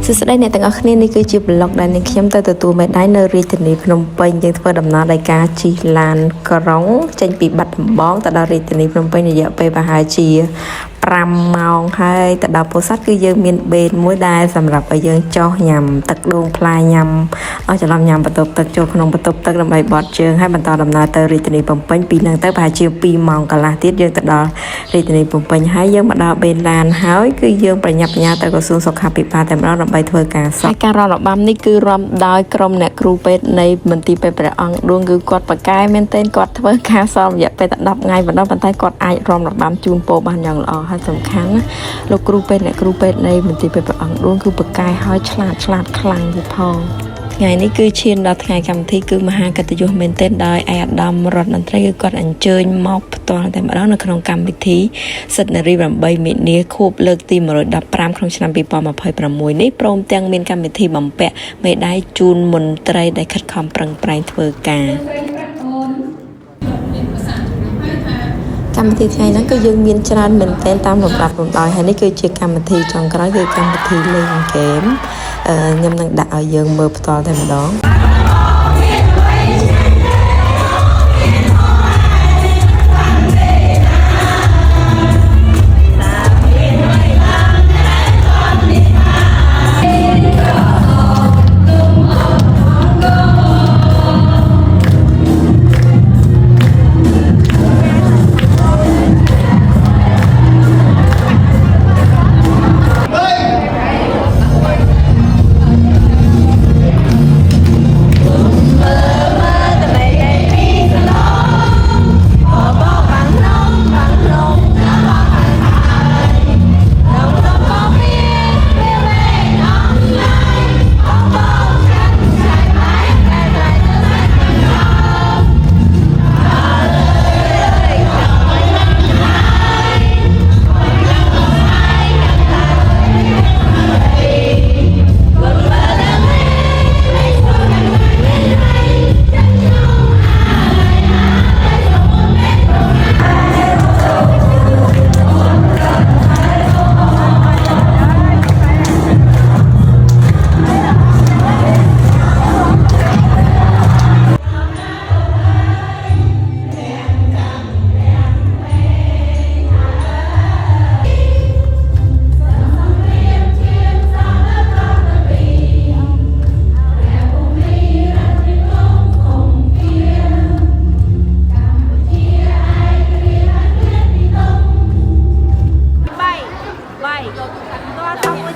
សួស្តីអ្នកទាំងអស់គ្នានេះគឺជាប្លុកដែលនាងខ្ញុំទៅទទួលមេដាយនៅរាជធានីភ្នំពេញយើងធ្វើដំណើរដោយការជិះឡានក្រុងចេញពីបាត់ដំបងទៅដល់រាជធានីភ្នំពេញរយៈពេលប្រហែលជា5ម៉ោងហើយទៅដល់ពោធិ៍សាត់គឺយើងមានបេនមួយដែលសម្រាប់ឲ្យយើងចោះញ៉ាំទឹកដូងផ្លែញ៉ាំអស់ច្រឡំញ៉ាំបន្ទប់ទឹកចូលក្នុងបន្ទប់ទឹកដើម្បីបត់ជើងហើយបន្តដំណើរទៅរាជធានីភ្នំពេញពីនឹងទៅប្រហែលជា2ម៉ោងកន្លះទៀតយើងទៅដល់រាជធានីភ្នំពេញហើយយើងមកដល់បេនឡានហើយគឺយើងប្រញាប់ប្រញាល់ទៅក្រសួងសុខាភិបាលតែម្ដងដើម្បីធ្វើការសក់ការរំលំបាំនេះគឺរំដោយក្រុមអ្នកគ្រូពេទ្យនៃមន្ទីរពេទ្យព្រះអង្គឌួងគឺគាត់ប្រកែមែនទែនគាត់ធ្វើការសក់រយៈពេលតែ10ថ្ងៃប៉ុណ្ណោះប៉ុន្តែគាត់អាចរំលំបាំជូនពរបានយ៉ាងល្អហើយសំខាន់ណាលោកគ្រូពេទ្យអ្នកគ្រូពេទ្យនៃមន្ទីរពេទ្យព្រះអង្គឌួងគឺប្រកែហើយឆ្លាតខ្លាំងទៀតផងថ្ងៃនេះគឺឈានដល់ថ្ងៃកម្មវិធីគឺមហាកិត្តិយសមែនទែនដោយឯកឧត្តមរដ្ឋមន្ត្រីគឺគាត់អញ្ជើញមកផ្ទាល់តែម្ដងនៅក្នុងកម្មវិធីសិទ្ធិនារី8មីនាខួបលើកទី115ក្នុងឆ្នាំ2026នេះព្រមទាំងមានកម្មវិធីបំពាក់មេដាយជូនមន្ត្រីដែលខិតខំប្រឹងប្រែងធ្វើការកម្មវិធីថ្ងៃហ្នឹងគឺយើងមានច្រើនមែនទែនតាមលំដាប់លំដោយហើយនេះគឺជាកម្មវិធីចុងក្រោយគឺកម្មវិធីលេងហ្គេមខ្ញុំនឹងដាក់ឲ្យយើងមើលផ្ទាល់តែម្ដងក